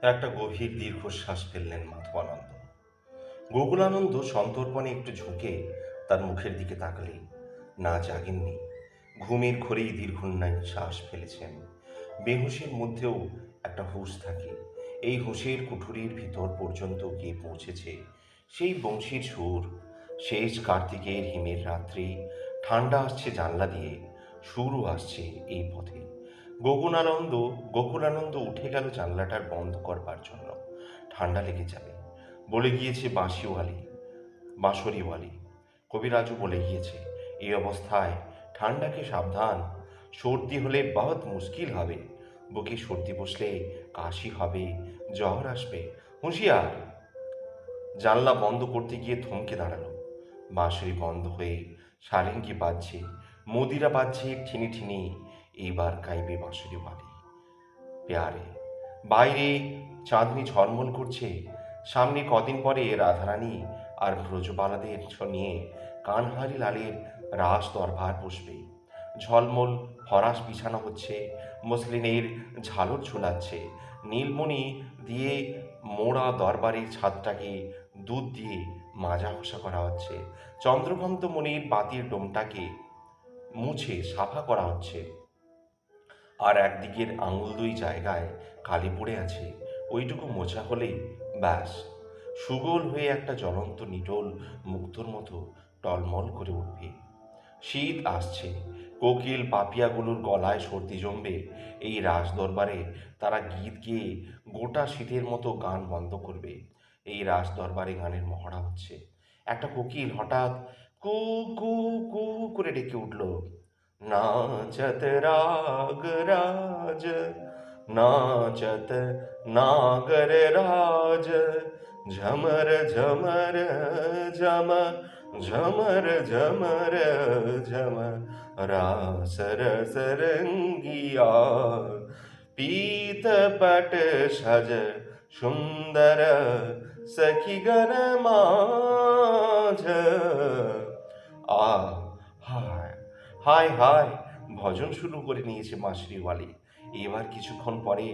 একটা গভীর দীর্ঘশ্বাস ফেললেন মাধবানন্দ। গোকুলানন্দ সন্তর্পণে একটু ঝুঁকে তার মুখের দিকে তাকালেন। না, জাগেননি। ঘুমের ঘোরেই দীর্ঘ শ্বাস ফেলেছেন। বেহুশের মধ্যেও একটা হুঁশ থাকে। এই হুঁশের কুঠুরির ভিতর পর্যন্ত গিয়ে পৌঁছেছে সেই বংশীর সুর। শেষ কার্তিকের হিমের রাত্রি, ঠান্ডা আসছে জানলা দিয়ে, সুরও আসছে এই পথে। গগনানন্দ গোকুলানন্দ উঠে গেল জানলাটার বন্ধ করবার জন্য। ঠান্ডা লেগে যাবে বলে গিয়েছে বাঁশরিওয়ালি। কবিরাজও বলে গিয়েছে, এই অবস্থায় ঠান্ডাকে সাবধান, সর্দি হলে বহুত মুশকিল হবে। বুকে সর্দি বসলে কাশি হবে, জ্বর আসবে, হুঁশিয়ার। জানলা বন্ধ করতে গিয়ে থমকে দাঁড়ালো। বাঁশরি বন্ধ হয়ে সারেঙ্গি বাজছে, মদিরা বাজছে ঠিনি ঠিনি। এইবার গাইবে বাঁশরিওয়ালি পেয়ারে। বাইরে চাঁদনি ঝলমল করছে। সামনে কদিন পরে রাধারানী আর ব্রজবালাদের নিয়ে কানহারি লালের রাস দরবার বসবে। ঝলমল ফরাস বিছানো হচ্ছে, মসলিনের ঝালর ঝুলাচ্ছে, নীলমণি দিয়ে মোড়া দরবারের ছাদটাকে দুধ দিয়ে মাজা ঘষা করা হচ্ছে, চন্দ্রকান্ত মণির বাতির ডোমটাকে মুছে সাফা করা হচ্ছে। আর একদিকের আঙুল দুই জায়গায় কালি পড়ে আছে, ওইটুকু মোছা হলেই ব্যাস, সুগোল হয়ে একটা জ্বলন্ত নিটোল মুক্তোর মতো টলমল করে উঠবে। শীত আসছে, কোকিল পাপিয়াগুলোর গলায় সর্দি জমবে। এই রাজ দরবারে তারা গীত গেয়ে গোটা শীতের মতো গান বন্ধ করবে। এই রাজ দরবারে গানের মহড়া হচ্ছে। একটা কোকিল হঠাৎ কু কু কু করে ডেকে উঠল। नाचत रागराज, नाचत नागरराज, झमर झमर झम, झमर झमर झम, रास रस रंगिया, पीतपट सज सुंदर सखीगण माझ। आ हाय হায় হায়, ভজন শুরু করে নিয়েছে বাঁশরিওয়ালি। এবার কিছুক্ষণ পরে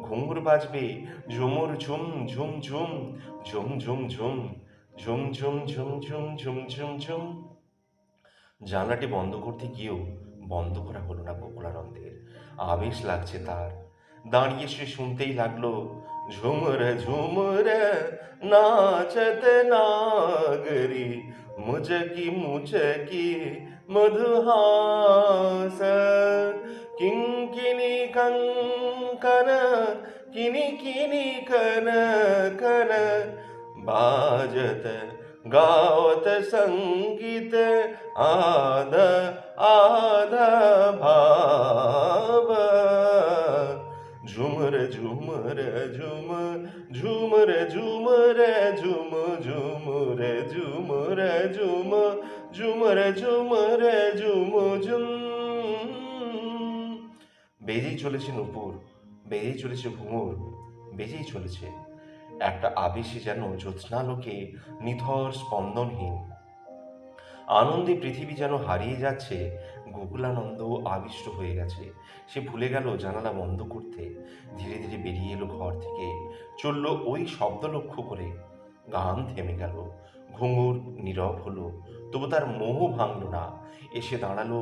ঘুঙুর বাজবে, ঝুমুর ঝুম ঝুম ঝুম, ঝুম ঝুম ঝুম, ঝুম ঝুম ঝুম ঝুম ঝুম ঝুম ঝুম। জানলাটি বন্ধ করতে গিয়েও বন্ধ করা হলো না গোকুলানন্দের। আবেশ লাগছে তার। দাঁড়িয়ে সে শুনতেই লাগলো, ঝুমুর ঝুমুর নাচত নাগরি, মুচকি মুচকি মধুহাস, কিঙ্কিনি কঙ্কন, কিনি কিনি কন কন, বাজত गावत संगीत आद आध भाव, झुमर झुमर झुम, झुमर झुमर झुम, झुमर झुमर झुम, झुमर झुमर झুম ঝুম। বেজেই চলেছে নূপুর, বেজেই চলেছে ঘুঙুর, বেজেই চলেছে। একটা আবেশে যেন জ্যোৎস্নালোকে নিথর স্পন্দনহীন। আনন্দে পৃথিবী যেন হারিয়ে যাচ্ছে। গোকুলানন্দ আবিষ্ট হয়ে গেছে। সে ভুলে গেল জানালা বন্ধ করতে। ধীরে ধীরে বেরিয়ে এলো ঘর থেকে, চলল ওই শব্দ লক্ষ্য করে। গান থেমে গেল, ঘুঙুর নীরব হলো, তবু তার মোহ ভাঙল না। এসে দাঁড়ালো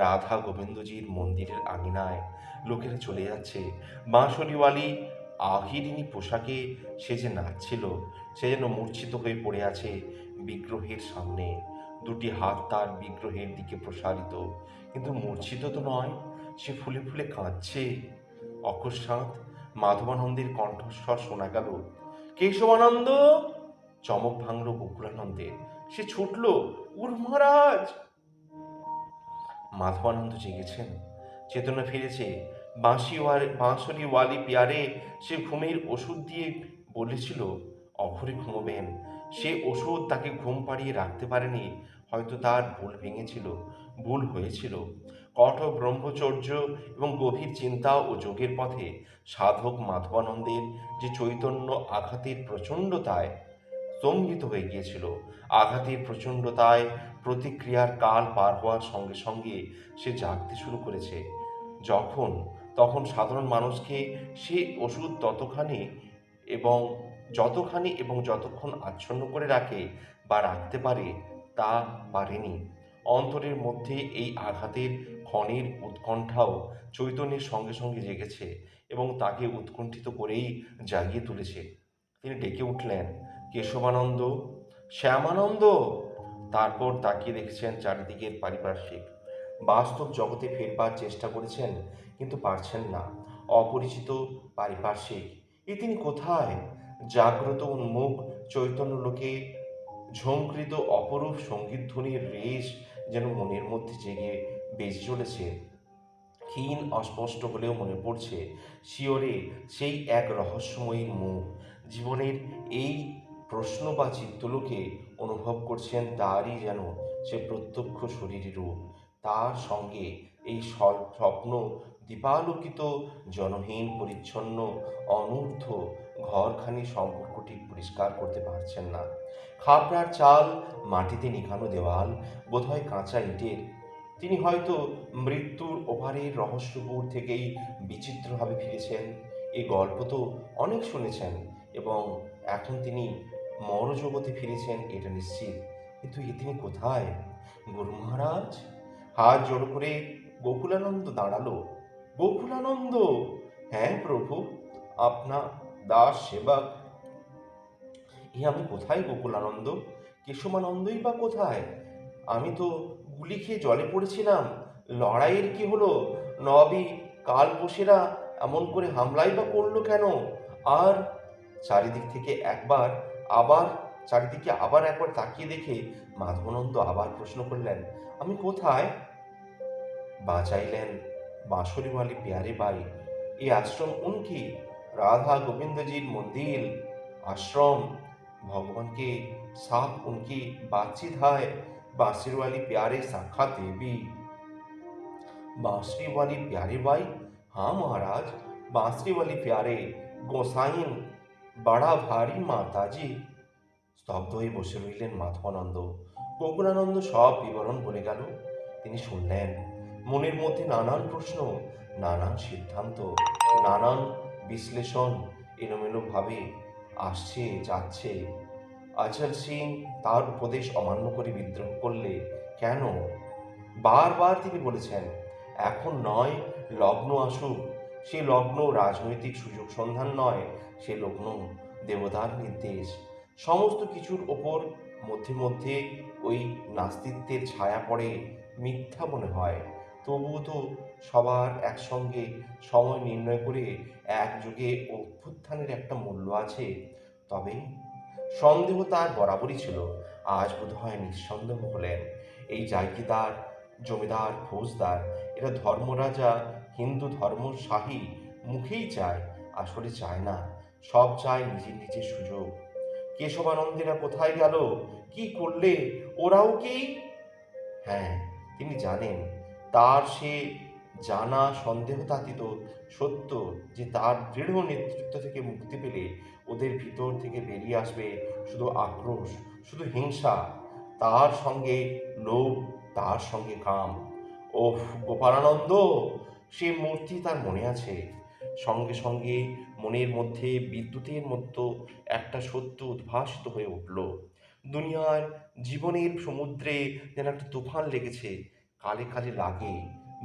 রাধা গোবিন্দজির মন্দিরের আঙিনায়। লোকেরা চলে যাচ্ছে। বাঁশরিওয়ালি আহিরিনী পোশাকে সে যে নাচছিল, সে যেন মূর্ছিত হয়ে পড়ে আছে বিগ্রহের সামনে। দুটি হাত তার বিগ্রহের দিকে প্রসারিত, কিন্তু মূর্ছিত তো নয়, সে ফুলে ফুলে কাঁদছে। অকস্মাৎ মাধবানন্দের কণ্ঠস্বর শোনা গেল, কেশবানন্দ! চমক ভাঙল গোকুলানন্দের। সে ছুটল, উর মহারাজ! মাধবানন্দ জেগেছেন, চেতনা ফিরেছে। বাঁশরিওয়ালি পেয়ারে সে ঘুমের ওষুধ দিয়ে বলেছিল অঘরে ঘুমোবেন। সে ওষুধ তাকে ঘুম পাড়িয়ে রাখতে পারেনি। হয়তো তার ভুল হয়েছিল। কঠোর ব্রহ্মচর্য এবং গভীর চিন্তা ও যোগের পথে সাধক মাধবানন্দের যে চৈতন্য আঘাতের প্রচণ্ডতায় স্তম্ভিত হয়ে গিয়েছিল, আঘাতের প্রচণ্ডতায় প্রতিক্রিয়ার কাল পার হওয়ার সঙ্গে সঙ্গে সে জাগতে শুরু করেছে। যখন তখন সাধারণ মানুষকে সে ওষুধ ততখানি এবং যতক্ষণ আচ্ছন্ন করে রাখে বা রাখতে পারে তা পারেনি। অন্তরের মধ্যে এই আঘাতের ক্ষণের উৎকণ্ঠাও চৈতন্যের সঙ্গে সঙ্গে জেগেছে এবং তাকে উৎকণ্ঠিত করেই জাগিয়ে তুলেছে। তিনি ডেকে উঠলেন, কেশবানন্দ, শ্যামানন্দ। তারপর তাকিয়ে দেখছেন চারিদিকের পারিপার্শ্বিক। বাস্তব জগতে ফেরবার চেষ্টা করেছেন, কিন্তু পারছেন না। অপরিচিত পারিপার্শ্বিক, তিনি কোথায়? জাগ্রত উন্মুখ চৈতন্য লোকে ঝঙ্কৃত অপরূপ সঙ্গীতধ্বনির রেশ যেন মনের মধ্যে জেগে বেজে চলেছে। ক্ষীণ অস্পষ্ট হলেও মনে পড়ছে শিয়রে সেই এক রহস্যময়ী মুখ। জীবনের এই প্রশ্ন বা চিত্তলোকে অনুভব করছেন তারই যেন সে প্রত্যক্ষ শরীরী রূপ। তার সঙ্গে এই স্বপ্ন দীপালোকিত জনহীন পরিচ্ছন্ন অনূর্ধ্ব ঘরখানি সম্পর্ক ঠিক পরিষ্কার করতে পারছেন না। খাপড়ার চাল, মাটিতে নিখানো দেওয়াল, বোধহয় কাঁচা ইটের। তিনি হয়তো মৃত্যুর ওপারের রহস্যপুর থেকেই বিচিত্রভাবে ফিরেছেন। এই গল্প তো অনেক শুনেছেন এবং এখন তিনি মরজগতে ফিরেছেন এটা নিশ্চিত। কিন্তু তিনি কোথায়? গুরু মহারাজ! হাত জোড় করে গোকুলানন্দ দাঁড়ালো। গোকুলানন্দ! হ্যাঁ প্রভু, আপনা দাস সেবক। আমি কোথায় গোকুলানন্দ? কেশবানন্দই বা কোথায়? আমি তো গুলি খেয়ে জলে পড়েছিলাম। লড়াইয়ের কি হলো? নবাবী কালপোশেরা এমন করে হামলাই বা করলো কেন? আর চারিদিক থেকে চারিদিকে আবার একবার তাকিয়ে দেখে মাধবানন্দ আবার প্রশ্ন করলেন, আমি কোথায়? বাঁচাইলেন বাঁশরীওয়ালি প্যারে বাই। এই আশ্রম উনকি? राधा गोविंद जी मंदिर आश्रम भगवान के साथ उनकी बातचीत है। बांसुरी वाली प्यारे साक्षात देवी। बांसुरी वाली प्यारे बाई? हाँ महाराज, बांसुरी वाली प्यारे गोसाइन बड़ा भारी माताजी। স্তব্ধ হয়ে বসে রইলেন মাধবানন্দ। গোকুলানন্দ সব বিবরণ বলে গেল। তিনি শুনলেন। মনের মধ্যে নানান প্রশ্ন, নানান সিদ্ধান্ত, নানান বিশ্লেষণ এলোমেলোভাবে আসছে যাচ্ছে। অচল সিং তার উপদেশ অমান্য করে বিদ্রোহ করলে কেন? বারবার তিনি বলেছেন, এখন নয়, লগ্ন আসুক। সে লগ্ন রাজনৈতিক সুযোগ সন্ধান নয়, সে লগ্ন দেবতার নির্দেশ। সমস্ত কিছুর ওপর মধ্যে মধ্যে ওই নাস্তিত্বের ছায়া পড়ে, মিথ্যা মনে হয়। তবুও তো সবার একসঙ্গে সময় নির্ণয় করে একযোগে অভ্যুত্থানের একটা মূল্য আছে। তবে সন্দেহ তার বরাবরই ছিল, আজ বোধহয় নিঃসন্দেহ হলেন। এই জায়গিদার, জমিদার, ফৌজদার এরা ধর্মরাজা, হিন্দু ধর্মশাহী মুখেই চায়, আসলে চায় না। সব চায় নিজের নিজের সুযোগ। কেশবানন্দেরা কোথায় গেল? কি করলে? ওরাও কি? হ্যাঁ, তিনি জানেন। তার সে জানা সন্দেহতাতীত সত্য যে তার দৃঢ় নেতৃত্ব থেকে মুক্তি পেলে ওদের ভিতর থেকে বেরিয়ে আসবে শুধু আক্রোশ, শুধু হিংসা, তার সঙ্গে লোভ, তার সঙ্গে কাম। ওহ গোপালানন্দ! সে মূর্তি তার মনে আছে। সঙ্গে সঙ্গে মনের মধ্যে বিদ্যুতের মতো একটা সত্য উদ্ভাসিত হয়ে উঠল। দুনিয়ার জীবনের সমুদ্রে যেন একটা তুফান লেগেছে, কালে কালে লাগে।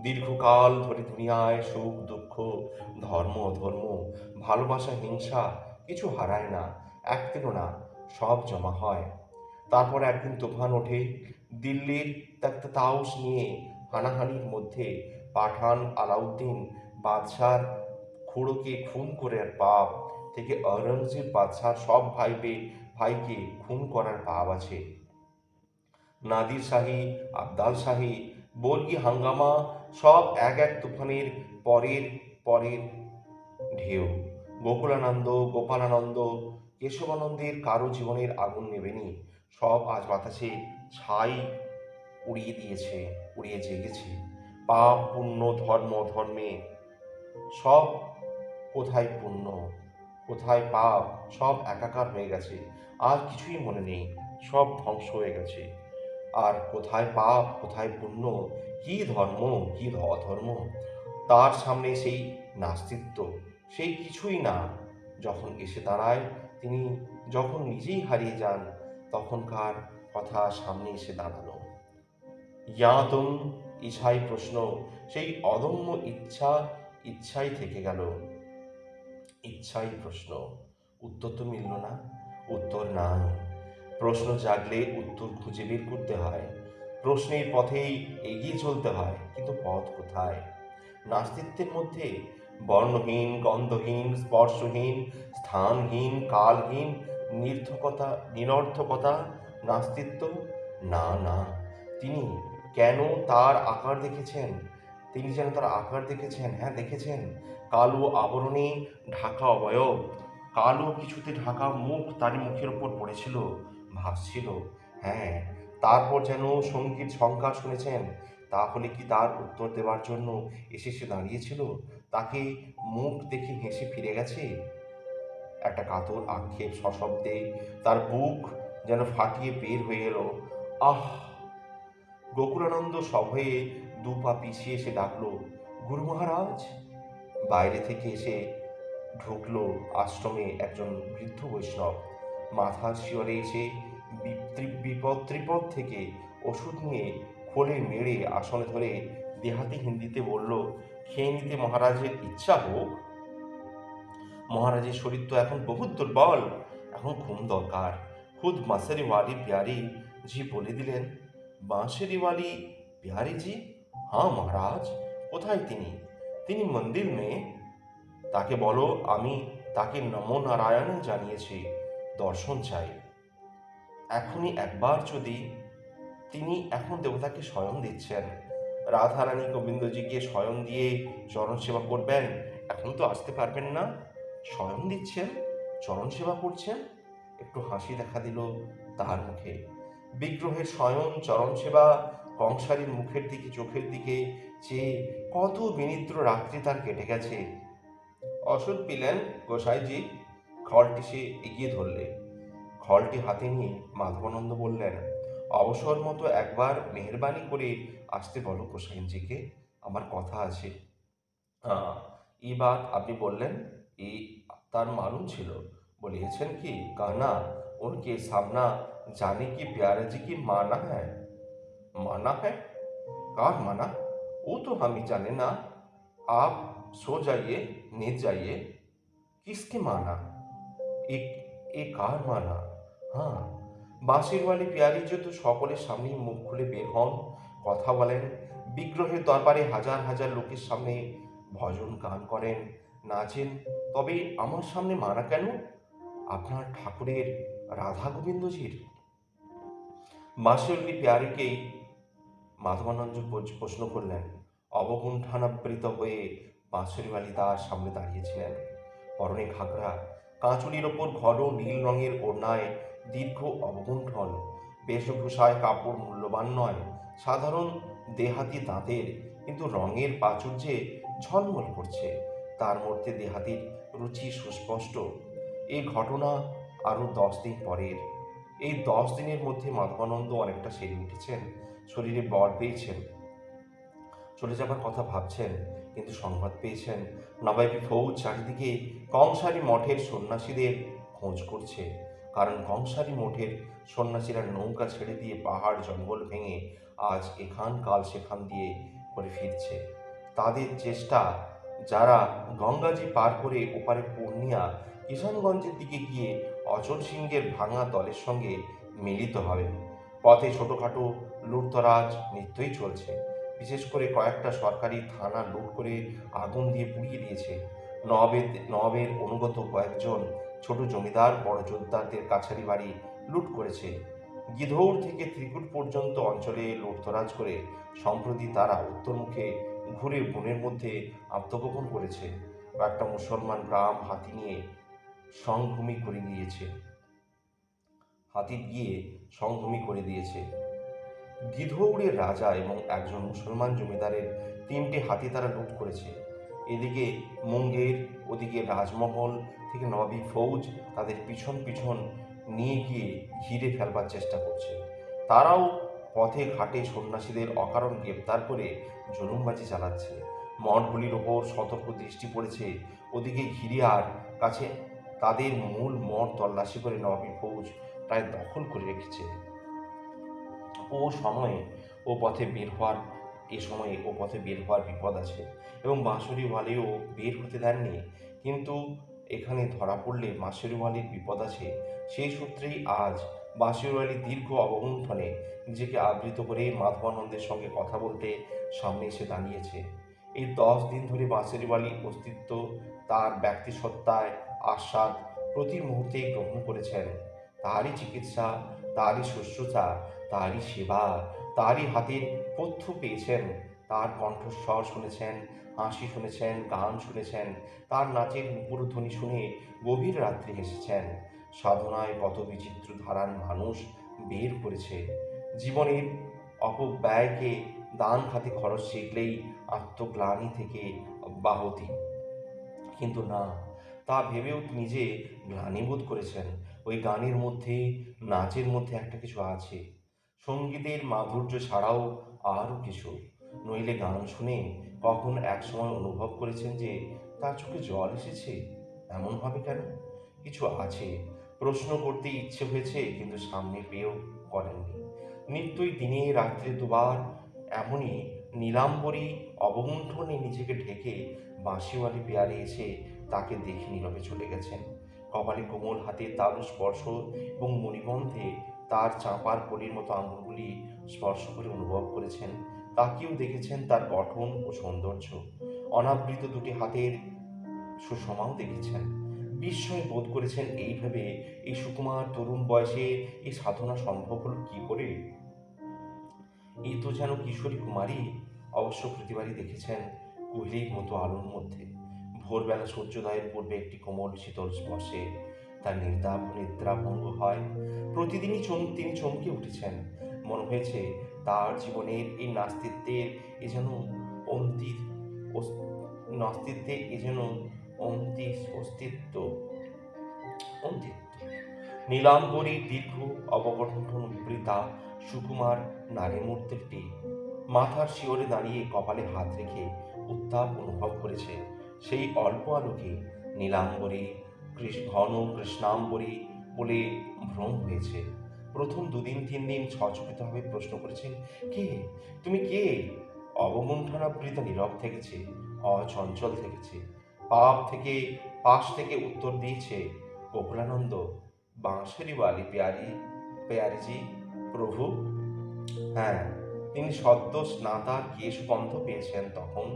দীর্ঘকাল ধরে দুনিয়ায় সুখ দুঃখ, ধর্ম অধর্ম, ভালোবাসা হিংসা কিছু হারায় না, একদিনও না, সব জমা হয়। তারপর একদিন তুফান ওঠে। দিল্লির তখ্ত তাউস নিয়ে হানাহানির মধ্যে পাঠান আলাউদ্দিন বাদশার খুড়োকে খুন করে পাপ থেকে ঔরঙ্গজেব বাদশার সব ভাইকে খুন করার পাপ আছে। নাদির শাহী, আবদাল শাহী, বর্গী হাঙ্গামা, সব এক এক তুফানের পরের পরের ঢেউ। গোকুলানন্দ, গোপালানন্দ, কেশবানন্দের কারো জীবনের আগুন নেবেনি। সব আজ বাতাসে ছাই উড়িয়ে জেগেছে। পাপ পুণ্য ধর্ম ধর্মে সব, কোথায় পুণ্য কোথায় পাপ, সব একাকার হয়ে গেছে। আর কিছুই মনে নেই, সব ধ্বংস হয়ে গেছে। আর কোথায় পাপ, কোথায় পুণ্য, কি ধর্ম, কি অধর্ম, তার সামনে সেই নাস্তিত্ব, সেই কিছুই না। যখন এসে দাঁড়ায়, তিনি যখন নিজেই হারিয়ে যান, তখনকার কথা সামনে এসে দাঁড়ালো। ইয়াতুম ইছাই প্রশ্ন, সেই অদম্য ইচ্ছাই থেকে গেল। ইচ্ছাই প্রশ্ন, উত্তর তো মিলল না। উত্তর নাই। প্রশ্ন জাগলে উত্তর খুঁজে বের করতে হয়, প্রশ্নের পথেই এগিয়ে চলতে হয়, কিন্তু পথ কোথায়? নাস্তিত্বের মধ্যে বর্ণহীন, গন্ধহীন, স্পর্শহীন, স্থানহীন, কালহীন নিরর্থকতা নাস্তিত্ব? না না, তিনি কেন তার আকার দেখেছেন? তিনি যেন তার আকার দেখেছেন, হ্যাঁ দেখেছেন। কালো আবরণে ঢাকা অবয়ব, কালো কিছুতে ঢাকা মুখ তারই মুখের ওপর পড়েছিল, ভাসছিল। হ্যাঁ, তারপর যেন সঙ্গীত ঝঙ্কার শুনেছেন। তাহলে কি তার উত্তর দেওয়ার জন্য এসে সে দাঁড়িয়েছিল? তাকে মুখ দেখে হেসে ফিরে গেছে? একটা কাতর আক্ষেপ সশব্দে তার বুক যেন ফাটিয়ে বের হয়ে এলো। আহ! গোকুলানন্দ সভয়ে দু পা পিছিয়ে এসে ডাকল, গুরু মহারাজ। বাইরে থেকে এসে ঢুকলো আশ্রমে একজন বৃদ্ধ বৈষ্ণব। মাথার শিয়রে এসে বিপদ ত্রিপদ থেকে ওষুধ নিয়ে খোলে মেরে আসনে ধরে দেহাতি হিন্দিতে বলল, খেয়ে নিতে মহারাজের ইচ্ছা হোক। মহারাজের শরীর তো এখন বহুত দুর্বল, এখন ঘুম দরকার। খুদ বাঁশারিওয়ালি বিহারি জি বলে দিলেন। বাঁশারিওয়ালি বিহারি জি? হ্যাঁ মহারাজ। কোথায় তিনি? তিনি মন্দির মে। তাকে বলো আমি তাকে নমো নারায়ণ জানিয়েছি, দর্শন চাই এখনই একবার যদি। তিনি এখন দেবতাকে স্বয়ং দিচ্ছেন। রাধারানী গোবিন্দজিকে স্বয়ং দিয়ে চরণ সেবা করবেন, এখন তো আসতে পারবেন না। স্বয়ং দিচ্ছেন, চরণ সেবা করছেন। একটু হাসি দেখা দিল তার মুখে। বিগ্রহের স্বয়ং চরণ সেবা, কংসারীর মুখের দিকে চোখের দিকে চেয়ে কত বিনিদ্র রাত্রি তার কেটে গেছে। ওষুধ পিলেন গোসাইজি? খড়টি সে এগিয়ে ধরলে। খড়টি হাতে নিয়ে মাধবানন্দ বললেন, অবসর মতো একবার মেহরবানি করে আসতে বলো গোসাইনজিকে, আমার কথা আছে। এই বাত আপনি বললেন, এই তার मालूम ছিল। বলিয়েছেন কি कहना उनके सामना जाने की प्यारे जी की माना है। माना है? কার মানা? ও তো আমি জানি না। आप सो जाइए, नींद जाइए। किसके माना? एक एक কার মানা? হ্যাঁ, বাঁশিরওয়ালি পিয়ারি তো সকলের সামনেই মুখ খুলে বের হন, কথা বলেন, বিগ্রহের দরবারে হাজার হাজার লোকের সামনে ভজন গান করেন, নাচেন। তবে আমার সামনে মানা কেন? আপনার ঠাকুরের, রাধা গোবিন্দজির? বাঁশিরওয়ালি পিয়ারিকেই মাধবানন্দ প্রশ্ন করলেন। অবগুণ্ঠানাবৃত হয়ে বাঁশিরওয়ালি তার সামনে দাঁড়িয়েছিলেন। পরনে ঘাগরা, কাঁচুলির ওপর ঘন নীল রঙের ওড়নায় দীর্ঘ অবগুণ্ঠন। বেশভূষায় কাপড় মূল্যবান নয়, সাধারণ দেহাতি দাঁতের, কিন্তু রঙের প্রাচুর্যে ঝলমল করছে। তার মধ্যে দেহাতির রুচি সুস্পষ্ট। এই ঘটনা আরও 10 দিন পরের। এই 10 দিনের মধ্যে মাধবানন্দ অনেকটা সেরে উঠেছেন, শরীরে বল পেয়েছেন, চলে যাবার কথা ভাবছেন, কিন্তু সংবাদ পেয়েছেন নবাবী ফৌজ চারিদিকে কংসারী মঠের সন্ন্যাসীদের খোঁজ করছে। কারণ কংসারী মঠের সন্ন্যাসীরা নৌকা ছেড়ে দিয়ে পাহাড় জঙ্গল ভেঙে আজ এখান কাল সেখান দিয়ে করে ফিরছে। তাদের চেষ্টা, যারা গঙ্গাজি পার করে ওপারে পূর্ণিয়া কিষানগঞ্জের দিকে গিয়ে অচল সিংহের ভাঙা দলের সঙ্গে মিলিত হবে। পথে ছোটোখাটো লুটতরাজ নিত্যই চলছে। বিশেষ করে কয়েকটা সরকারি থানা লুট করে আগুন দিয়ে পুড়িয়ে দিয়েছে। নবাবের অনুগত কয়েকজন ছোট জমিদার বড় জোরদারদের কাছারি বাড়ি লুট করেছে। গিধৌর থেকে ত্রিকুট পর্যন্ত অঞ্চলে লুটতরাজ করে সম্প্রতি তারা উত্তরমুখে ঘুরে বনের মধ্যে আত্মগোপন করেছে। কয়েকটা মুসলমান গ্রাম হাতি নিয়ে সংভূমি করে দিয়েছে, হাতি গিয়ে সংভূমি করে দিয়েছে। গিধৌড়ের রাজা এবং একজন মুসলমান জমিদারের 3টে হাতি তারা লুট করেছে। এদিকে মুঙ্গের, ওদিকে রাজমহল থেকে নবাবী ফৌজ তাদের পিছন পিছন নিয়ে গিয়ে ঘিরে ফেলবার চেষ্টা করছে। তারাও পথে ঘাটে সন্ন্যাসীদের অকারণ গ্রেপ্তার করে জুলুমবাজি চালাচ্ছে। মঠগুলির ওপর সতর্ক দৃষ্টি পড়েছে। ওদিকে ঘিরিয়ার কাছে তাদের মূল মঠ তল্লাশি করে নবাবী ফৌজ প্রায় দখল করে রেখেছে। ও সময়ে ও পথে বের হওয়ার এ সময়ে ও পথে বের হওয়ার বিপদ আছে, এবং বাঁশরীওয়ালিও বের হতে দেননি। কিন্তু এখানে ধরা পড়লে বাঁশরীওয়ালির বিপদ আছে। সেই সূত্রেই আজ বাঁশরীওয়ালি দীর্ঘ অবগুণ্ঠনে নিজেকে আবৃত করে মাধবানন্দের সঙ্গে কথা বলতে সামনে এসে দাঁড়িয়েছে। এই 10 দিন ধরে বাঁশরীওয়ালির অস্তিত্ব তার ব্যক্তিসত্তায় আস্বাদ প্রতি মুহূর্তেই গ্রহণ করেছেন। তারই চিকিৎসা, তারই শুশ্রূষা, তারই সেবা, তারই হাতের পথ্য পেয়েছেন। তার কণ্ঠস্বর শুনেছেন, হাসি শুনেছেন, গান শুনেছেন, তার নাচের মুখরধ্বনি শুনে গভীর রাত্রি হেসেছেন। সাধনায় কত বিচিত্র ধারার মানুষ বের করেছে। জীবনের অপব্যয়কে দান খাতে খরচ শিখলেই আত্মগ্লানি থেকে অব্যাহতি। কিন্তু না, তা ভেবেও নিজে গ্লানিবোধ করেছেন। ওই গানের মধ্যে, নাচের মধ্যে একটা কিছু আছে, সঙ্গীতের মাধুর্য ছাড়াও আরও কিছু। নইলে গান শুনে কখন একসময় অনুভব করেছেন যে তার চোখে জল এসেছে? এমন হবে কেন? কিছু আছে। প্রশ্ন করতে ইচ্ছে হয়েছে, কিন্তু সামনে পেয়েও করেননি। নিত্যই দিনে রাত্রে দুবার এমনই নীলাম্বরী অবগুণ্ঠনে নিজেকে ঢেকে বাঁশিওয়ালি পেয়ারে এসে তাকে দেখে নীরবে চলে গেছেন। কপালে কোমল হাতে তালু স্পর্শ এবং মণিবন্ধে তার চাঁপার কলির মতো আঙুলগুলি স্পর্শ করে অনুভব করেছেন। তাকেও দেখেছেন তার গঠন ও সৌন্দর্য। অনাবৃত দুটি হাতের সুষমাও দেখেছেন। বিস্ময় বোধ করেছেন এই ভেবে, এই সুকুমার তরুণ বয়সে এই সাধনা সম্ভব হলো কি করে? এই তো যেন কিশোরী কুমারী। অবশ্য প্রতিবারই দেখেছেন কুহেলির মতো আলোর মধ্যে, ভোরবেলা সূর্যোদয়ের পূর্বে একটি কোমল শীতল স্পর্শে তার নিদ্রাভঙ্গ হয়। প্রতিদিনই তিনি চমকে উঠেছেন। মনে হয়েছে তার জীবনের এই নাস্তিত্বের এ যেন অন্তির নাস্তিত্বে এ যেন অস্তিত্ব অন্তিত্ব। নীলাম্বরীর দীর্ঘ অবগঠন বৃতা সুকুমার নারী মূর্তিটি মাথার শিওরে দাঁড়িয়ে কপালে হাত রেখে উত্তাপ অনুভব করেছে। সেই অল্প আলোকে নীলাম্বরী ঘন কৃষ্ণাম্বরী বলে ভ্রম হয়েছে। প্রথম 2-3 দিন সচকিতভাবে প্রশ্ন করেছেন, কে তুমি, কে? অবগুণ্ঠনাবৃত নীরব থেকেছে, অচঞ্চল থেকেছে। পাশ থেকে উত্তর দিয়েছে গোকুলানন্দ, বাঁশরীওয়ালি পেয়ারিজি প্রভু। হ্যাঁ, তিনি সদ্য স্নাতার কেশ গন্ধ পেয়েছেন তখন।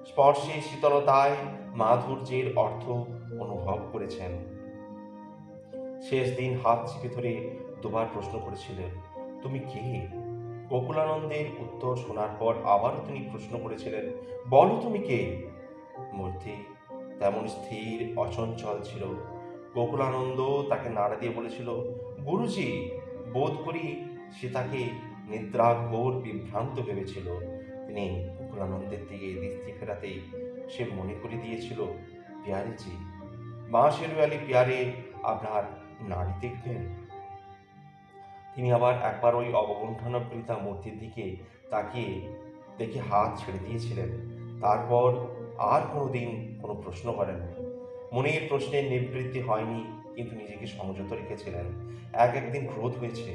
স্পর্শে শীতলতায় মাধুর্যের অর্থ অনুভব করেছেন। শেষ দিন হাত চেপে ধরে দুবার প্রশ্ন করেছিলেন, তুমি কে? গোকুলানন্দের উত্তর শোনার পর আবারও তিনি প্রশ্ন করেছিলেন, বলো তুমি কে? মূর্তি তেমন স্থির অচঞ্চল ছিল। গোকুলানন্দ তাকে নাড়া দিয়ে বলেছিল, গুরুজি। বোধ করি সে তাকে নিদ্রাঘোর বিভ্রান্ত ভেবেছিল। তিনি গোকুলানন্দের দিকে দৃষ্টি ফেরাতেই সে মনে করে দিয়েছিল, পিয়ারিজি, বাঁশরীওয়ালি পিয়ারে আপনার নাড়ি দেখবেন। তিনি আবার একবার ওই অবগুণ্ঠনাবৃতা মূর্তির দিকে তাকিয়ে দেখে হাত ছেড়ে দিয়েছিলেন। তারপর আর কোনোদিন কোনো প্রশ্ন করেননি। মনের প্রশ্নের নিবৃত্তি হয়নি, কিন্তু নিজেকে সংযত রেখেছিলেন। একদিন ক্রোধ হয়েছে,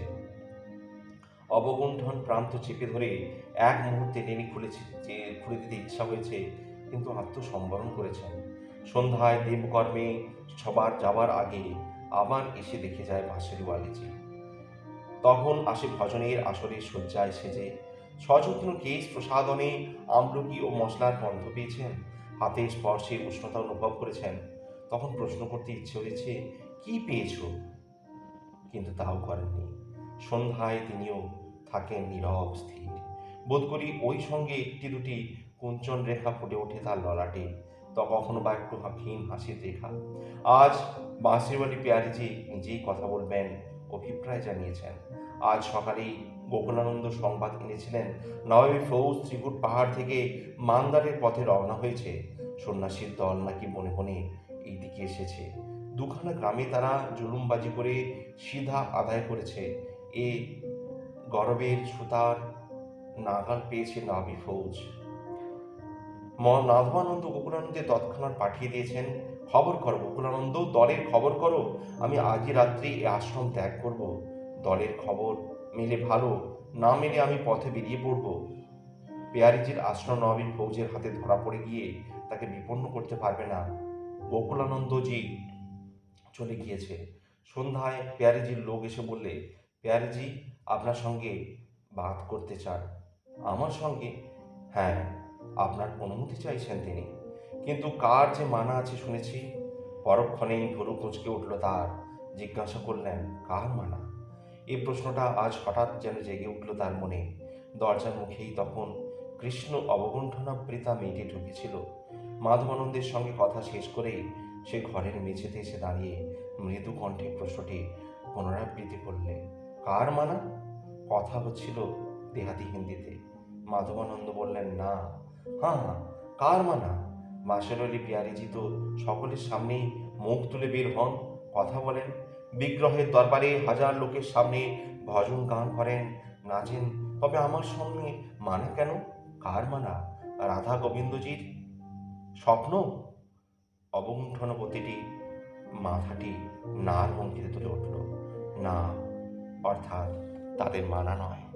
অবগুণ্ঠন প্রান্ত চেপে ধরে এক মুহূর্তে টেনে খুলে দিতে ইচ্ছা হয়েছে, কিন্তু আত্মসম্বরণ করেছেন। সন্ধ্যায় দেবকর্মে সবার যাবার আগে আবার এসে দেখে যায় বাঁশরীওয়ালিজি। তখন আসে ভজনের আসরের শয্যায় সেজে। সযত্ন কেশ প্রসাদনে আমলকি ও মশলার গন্ধ পেয়েছেন, হাতের স্পর্শে উষ্ণতা অনুভব করেছেন। তখন প্রশ্ন করতে ইচ্ছে হয়েছে, কি পেয়েছ? কিন্তু তাও করেননি। সন্ধ্যায় তিনিও থাকেন নীরব স্থির। বোধ করি ওই সঙ্গে একটি দুটি কুঞ্চন রেখা ফুটে ওঠে তার ললাটে, তা কখনো বা একটু ক্ষীণ হাসির রেখা। আজ বাঁশরীওয়ালি পেয়ারিজি নিজেই কথা বলবেন অভিপ্রায় জানিয়েছেন। আজ সকালেই গোকুলানন্দ সংবাদ এনেছিলেন, নবাবী ফৌজ ত্রিকুট পাহাড় থেকে মান্দারের পথে রওনা হয়েছে। সন্ন্যাসীর দল নাকি বনে বনে এই দিকে এসেছে। দুখানা গ্রামে তারা জুলুমবাজি করে সিধা আদায় করেছে। এ গরবের সুতার নাগাল পেয়েছে নবাবী ফৌজ। মাধবানন্দ গোকুলানন্দকে তৎক্ষণাৎ পাঠিয়ে দিয়েছেন খবর করো বকুলানন্দ, দলের খবর করো। আমি আজই রাত্রি এ আশ্রম ত্যাগ করব। দলের খবর মেলে ভালো, না মেলে আমি পথে বেরিয়ে পড়ব। পেয়ারিজির আশ্রম নবাবী ফৌজের হাতে ধরা পড়ে গিয়ে তাকে বিপন্ন করতে পারবে না। বকুলানন্দজি চলে গিয়েছে। সন্ধ্যায় পেয়ারিজির লোক এসে বললে, পেয়ারিজি আপনার সঙ্গে বাত করতে চান। আমার সঙ্গে? হ্যাঁ, আপনার অনুমতি চাইছেন তিনি। কিন্তু কার যে মানা আছে শুনেছি। পরক্ষণেই ভুরু কুঁচকে উঠল তার। জিজ্ঞাসা করলেন, কার মানা? এই প্রশ্নটা আজ হঠাৎ যেন জেগে উঠল তার মনে। দরজার মুখেই তখন কৃষ্ণ অবগুণ্ঠনাবৃতা মেয়েটি ঢুকেছিল। মাধবানন্দের সঙ্গে কথা শেষ করেই সে ঘরের মেঝেতে এসে দাঁড়িয়ে মৃদু কণ্ঠে প্রশ্নটি পুনরাবৃত্তি করলে, কার মানা? কথা হচ্ছিল দেহাতি হিন্দিতে। মাধবানন্দ বললেন, না, হ্যাঁ হ্যাঁ, কার মানা? মাসের আলী পিয়ারিজি তো সকলের সামনেই মুখ তুলে বের হন, কথা বলেন, বিগ্রহের দরবারে হাজার লোকের সামনে ভজন গান করেন, নাচেন। তবে আমার সামনে মানা কেন? কার মানা? রাধা গোবিন্দজির স্বপ্ন? অবগুণ্ঠনপতিটি মাথাটি নার ভঙ্গিতে তুলে উঠল। না, অর্থাৎ তাদের মানা নয়।